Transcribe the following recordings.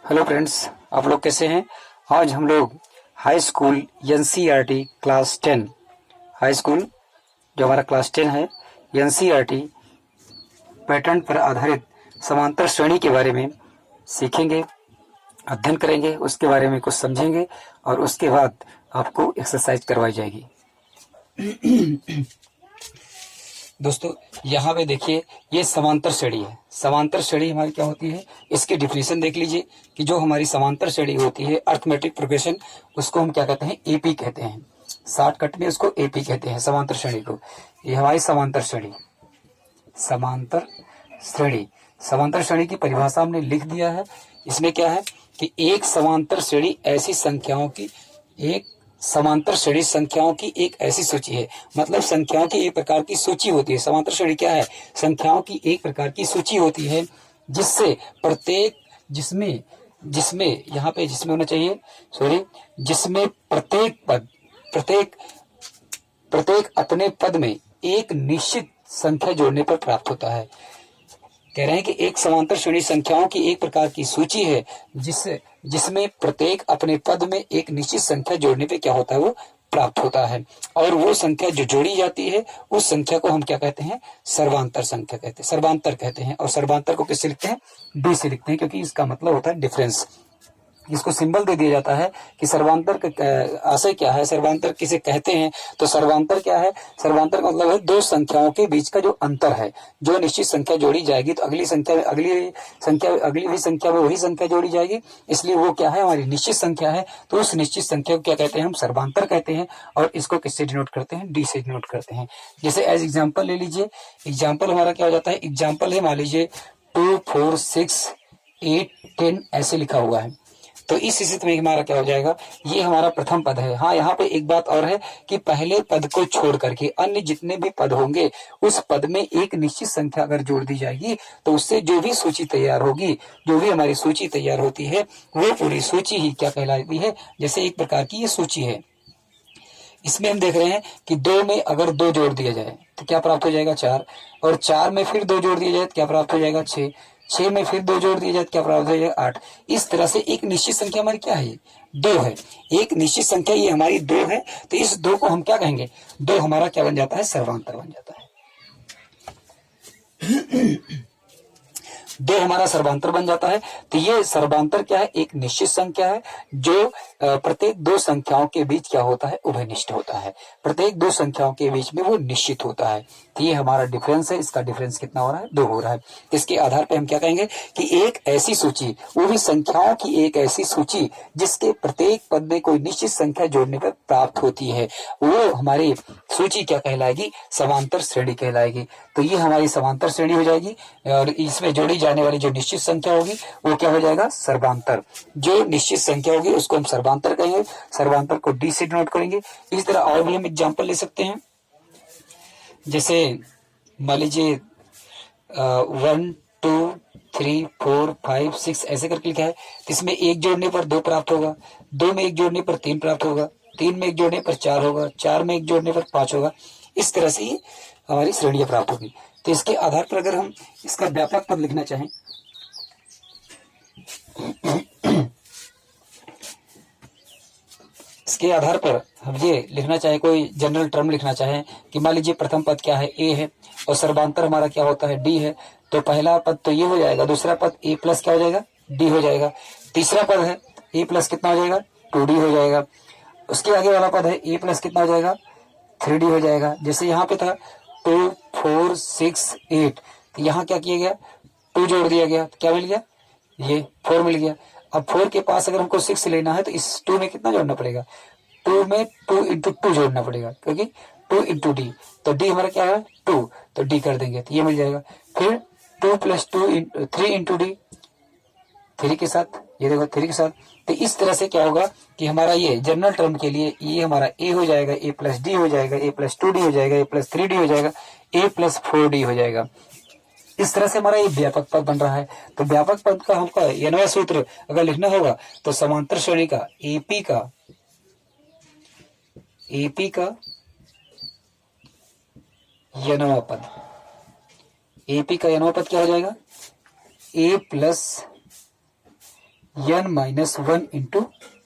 Hello friends, आप लोग कैसे हैं। आज हम लोग high school NCERT class 10 high school जो हमारा क्लास 10 है एनसीईआरटी पैटर्न पर आधारित समांतर श्रेणी के बारे में सीखेंगे, अध्ययन करेंगे, उसके बारे में कुछ समझेंगे और उसके बाद आपको एक्सरसाइज करवाई जाएगी। दोस्तों यहाँ पे देखिए, ये समांतर श्रेणी है। समांतर श्रेणी हमारी क्या होती है, इसकी डिफिनेशन देख लीजिए कि जो हमारी समांतर श्रेणी होती है अर्थमेटिक प्रोग्रेशन, उसको हम क्या कहते हैं, एपी कहते हैं। शॉर्टकट में उसको एपी कहते हैं, समांतर श्रेणी को। ये हमारी समांतर श्रेणी, समांतर श्रेणी, समांतर श्रेणी की परिभाषा हमने लिख दिया है। इसमें क्या है कि एक समांतर श्रेणी ऐसी संख्याओं की, एक समांतर श्रेणी संख्याओं की एक ऐसी सूची है। मतलब संख्याओं की एक प्रकार की सूची होती है। समांतर श्रेणी क्या है, संख्याओं की एक प्रकार की सूची होती है जिससे प्रत्येक, जिसमें जिसमें यहाँ पे जिसमें होना चाहिए, सॉरी, जिसमें प्रत्येक पद, प्रत्येक प्रत्येक अपने पद में एक निश्चित संख्या जोड़ने पर प्राप्त होता है। कह रहे हैं कि एक समांतर श्रेणी संख्याओं की एक प्रकार की सूची है जिसमें प्रत्येक अपने पद में एक निश्चित संख्या जोड़ने पे क्या होता है, वो प्राप्त होता है। और वो संख्या जो जोड़ी जाती है उस संख्या को हम क्या कहते हैं, सर्वांतर संख्या कहते हैं, सर्वांतर कहते हैं। और सर्वांतर को किससे लिखते हैं, डी से लिखते हैं, क्योंकि इसका मतलब होता है डिफरेंस। इसको सिंबल दे दिया जाता है कि सर्वांतर का आशय क्या है, सर्वांतर किसे कहते हैं। तो सर्वांतर क्या है, सर्वांतर का मतलब है दो संख्याओं के बीच का जो अंतर है। जो निश्चित संख्या जोड़ी जाएगी तो अगली भी संख्या में वही संख्या जोड़ी जाएगी, इसलिए वो क्या है, हमारी निश्चित संख्या है। तो उस निश्चित संख्या को क्या कहते हैं, हम सर्वांतर कहते हैं। और इसको किससे डिनोट करते हैं, डी से डिनोट करते हैं। जैसे एज एग्जाम्पल ले लीजिए, एग्जाम्पल हमारा क्या हो जाता है, एग्जाम्पल है मान लीजिए 2 4 6 8 10 ऐसे लिखा हुआ है। तो इस स्थिति में हमारा क्या हो जाएगा, ये हमारा प्रथम पद है। हाँ, यहाँ पे एक बात और है कि पहले पद को छोड़ करके अन्य जितने भी पद होंगे उस पद में एक निश्चित संख्या अगर जोड़ दी जाएगी तो उससे जो भी सूची तैयार होगी, जो भी हमारी सूची तैयार होती है वो पूरी सूची ही क्या कहलाती है, जैसे एक प्रकार की ये सूची है। इसमें हम देख रहे हैं कि 2 में अगर 2 जोड़ दिया जाए तो क्या प्राप्त हो जाएगा, 4। और 4 में फिर 2 जोड़ दिया जाए तो क्या प्राप्त हो जाएगा, 6। 6 में फिर 2 जोड़ दिया जाए तो क्या प्राप्त हो जाएगा, 8। इस तरह से एक निश्चित संख्या हमारी क्या है, 2 है। एक निश्चित संख्या ये हमारी 2 है। तो इस 2 को हम क्या कहेंगे, 2 हमारा क्या बन जाता है, सर्वांतर बन जाता है। 2 हमारा सर्वांतर बन जाता है। तो ये सर्वांतर क्या है, एक निश्चित संख्या है जो प्रत्येक दो संख्याओं के बीच क्या होता है, उभयनिष्ठ होता है। प्रत्येक दो संख्याओं के बीच में वो निश्चित होता है। तो ये हमारा डिफरेंस है। इसका डिफरेंस कितना हो रहा है, 2 हो रहा है। इसके आधार पर हम क्या कहेंगे कि एक ऐसी सूची, वो भी संख्याओं की एक ऐसी सूची जिसके प्रत्येक पद में कोई निश्चित संख्या जोड़ने पर प्राप्त होती है, वो हमारी सूची क्या कहलाएगी, समांतर श्रेणी कहलाएगी। तो ये हमारी समांतर श्रेणी हो जाएगी। और इसमें जोड़ी जाने वाली जो निश्चित संख्या होगी वो क्या हो जाएगा, सर्वांतर। जो निश्चित संख्या होगी उसको हम सर्वांतर कहेंगे। सर्वांतर को डी से डिनोट करेंगे। इस तरह और भी हम एग्जाम्पल ले सकते हैं। जैसे मान लीजिए 1 2 3 4 5 6 ऐसे करके लिखा है। इसमें 1 जोड़ने पर 2 प्राप्त होगा, 2 में 1 जोड़ने पर 3 प्राप्त होगा, 3 में 1 जोड़ने पर 4 होगा, 4 में 1 जोड़ने पर 5 होगा। इस तरह से ही हमारी श्रेणियां प्राप्त होगी। तो इसके आधार पर अगर हम इसका व्यापक पद लिखना चाहें, इसके आधार पर हम ये लिखना चाहे, कोई जनरल टर्म लिखना चाहे कि मान लीजिए प्रथम पद क्या है, ए है, और सर्वांतर हमारा क्या होता है, डी है। तो पहला पद तो ये हो जाएगा, दूसरा पद ए प्लस क्या हो जाएगा, डी हो जाएगा। तीसरा पद है ए प्लस कितना हो जाएगा, 2d हो जाएगा। उसके आगे वाला पद है ए प्लस कितना हो जाएगा, 3d हो जाएगा। जैसे यहाँ पे था 2 4 6 8, तो यहाँ क्या किया गया, 2 जोड़ दिया गया, तो क्या मिल गया, ये 4 मिल गया। अब 4 के पास अगर हमको 6 लेना है तो इस 2 में कितना जोड़ना पड़ेगा, 2 में 2 इंटू 2 जोड़ना पड़ेगा, क्योंकि 2 इंटू डी। तो डी हमारा क्या है, 2, तो डी कर देंगे तो ये मिल जाएगा। फिर 2 प्लस 2 3 इंटू डी, 3 के साथ, ये देखो 3 के साथ। तो इस तरह से क्या होगा कि हमारा ये जनरल टर्म के लिए ये हमारा ए हो जाएगा, ए प्लस डी हो जाएगा, ए प्लस 2d हो जाएगा, ए प्लस 3d हो जाएगा, ए प्लस 4d हो जाएगा। इस तरह से हमारा ये व्यापक पद बन रहा है। तो व्यापक पद का हमका यनवा सूत्र अगर लिखना होगा तो समांतर श्रेणी का एपी का यनवा पद, एपी का यनवा पद क्या हो जाएगा, a plus n minus 1 into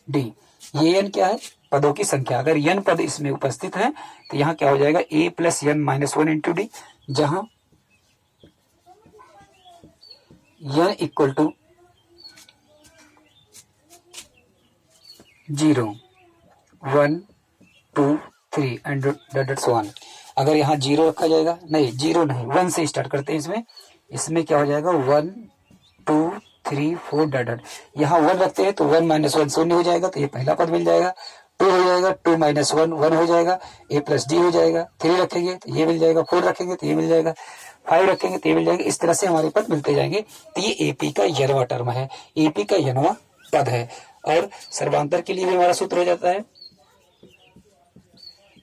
d. ये n क्या है? पदों की संख्या। अगर n पद इसमें उपस्थित है तो यहाँ क्या हो जाएगा? a plus n minus 1 into D, जहां n इक्वल टू 0, 1, 2, 3 एंड डेट्स 1। अगर यहाँ 0 रखा जाएगा, नहीं 0 नहीं, 1 से स्टार्ट करते हैं। इसमें क्या हो जाएगा? 1, 2, 3, 4 डॉट। यहाँ 1 रखते हैं तो 1 माइनस 1 शून्य हो जाएगा, तो ये पहला पद मिल जाएगा। 2 हो जाएगा, 2 माइनस 1 1 हो जाएगा, a प्लस डी हो जाएगा। 3 रखेंगे तो ये मिल जाएगा, 4 रखेंगे तो ये मिल जाएगा, 5 रखेंगे तो ये मिल जाएगा। इस तरह से हमारे पद मिलते जाएंगे। तो ये एपी का यनवा टर्म है, एपी का यनवा पद है। और सर्वांतर के लिए भी हमारा सूत्र हो जाता है,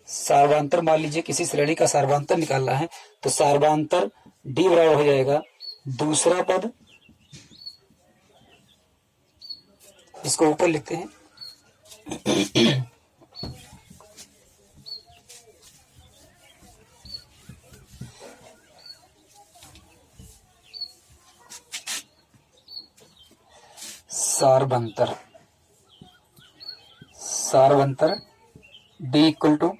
सार्वांतर। मान लीजिए किसी श्रेणी का सार्वांतर निकालना है तो सार्वांतर डी बराबर हो जाएगा दूसरा पद, इसको ऊपर लिखते हैं, सार्वंतर। सार्वंतर डी इक्वल टू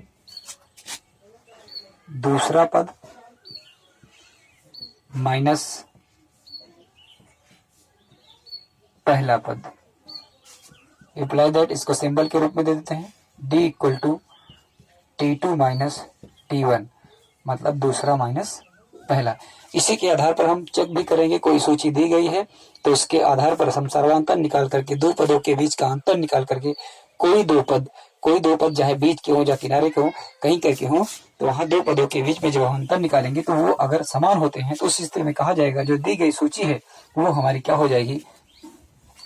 दूसरा पद माइनस पहला पद। अप्लाई दैट, इसको सिंबल के रूप में दे देते हैं, d equal to T2 minus T1, मतलब दूसरा माइनस पहला। इसी के आधार पर हम चेक भी करेंगे, कोई सूची दी गई है तो उसके आधार पर हम सर्वांतर निकाल करके, दो पदों के बीच का अंतर निकाल करके, कोई दो पद चाहे बीच के हो या किनारे के हो, कहीं करके हो, तो वहां दो पदों के बीच में जब अंतर निकालेंगे तो वो अगर समान होते हैं तो उस स्थिति में कहा जाएगा जो दी गई सूची है वो हमारी क्या हो जाएगी?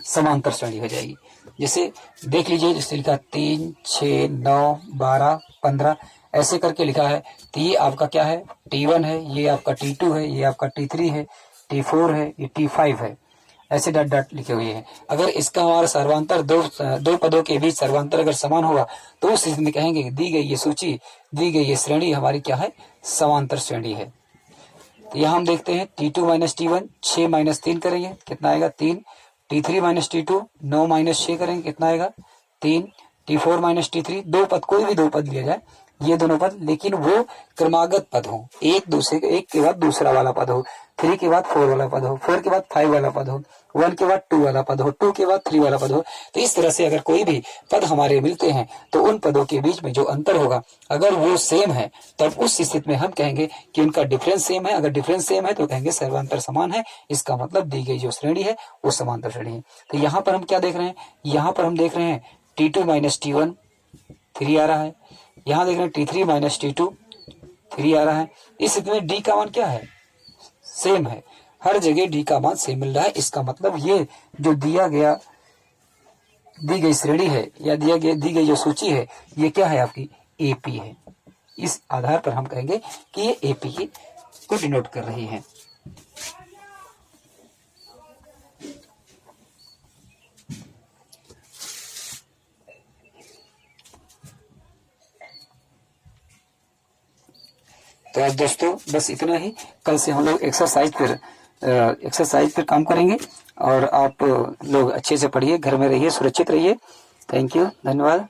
समांतर श्रेणी हो जाएगी। जैसे देख लीजिए, जैसे लिखा 3, 6, 9, 12, 15 ऐसे करके लिखा है। तो ये आपका क्या है? T1 है, ये आपका T2 है, ये आपका T3 है, T4 है, ये T5 है, ऐसे डॉट डॉट लिखे हुए हैं। अगर इसका हमारा सर्वांतर दो पदों के बीच सर्वांतर अगर समान होगा तो उस स्थिति में कहेंगे दी गई ये सूची, दी गई ये श्रेणी हमारी क्या है? समांतर श्रेणी है। तो यहाँ हम देखते हैं T2 माइनस T1, 6 माइनस 3 करेंगे कितना आएगा? 3। T3 माइनस T2, 9 माइनस 6 करेंगे कितना आएगा? 3। T4 माइनस T3, दो पद, कोई भी दो पद लिया जाए, ये दोनों पद, लेकिन वो क्रमागत पद हो, एक दूसरे के, एक के बाद दूसरा वाला पद हो, 3 के बाद 4 वाला पद हो, 4 के बाद 5 वाला पद हो, 1 के बाद 2 वाला पद हो, 2 के बाद 3 वाला पद हो। तो इस तरह से अगर कोई भी पद हमारे मिलते हैं तो उन पदों के बीच में जो अंतर होगा अगर वो सेम है तब उस स्थिति में हम कहेंगे कि उनका डिफरेंस सेम है। अगर डिफरेंस सेम है तो कहेंगे सर्वांतर समान है, इसका मतलब दी गई जो श्रेणी है वो समांतर श्रेणी है। तो यहाँ पर हम क्या देख रहे हैं? यहाँ पर हम देख रहे हैं T2 माइनस T1 3 आ रहा है, यहाँ देख रहे हैं T3 माइनस T2 3 आ रहा है। इस स्थिति में D का मान क्या है? सेम है, हर जगह D का मान सेम मिल रहा है। इसका मतलब ये जो दी गई श्रेणी है या दी गई जो सूची है ये क्या है? आपकी AP है। इस आधार पर हम कहेंगे कि ये AP को डिनोट कर रही है। तो आज दोस्तों बस इतना ही। कल से हम लोग एक्सरसाइज पर काम करेंगे और आप लोग अच्छे से पढ़िए, घर में रहिए, सुरक्षित रहिए। थैंक यू, धन्यवाद।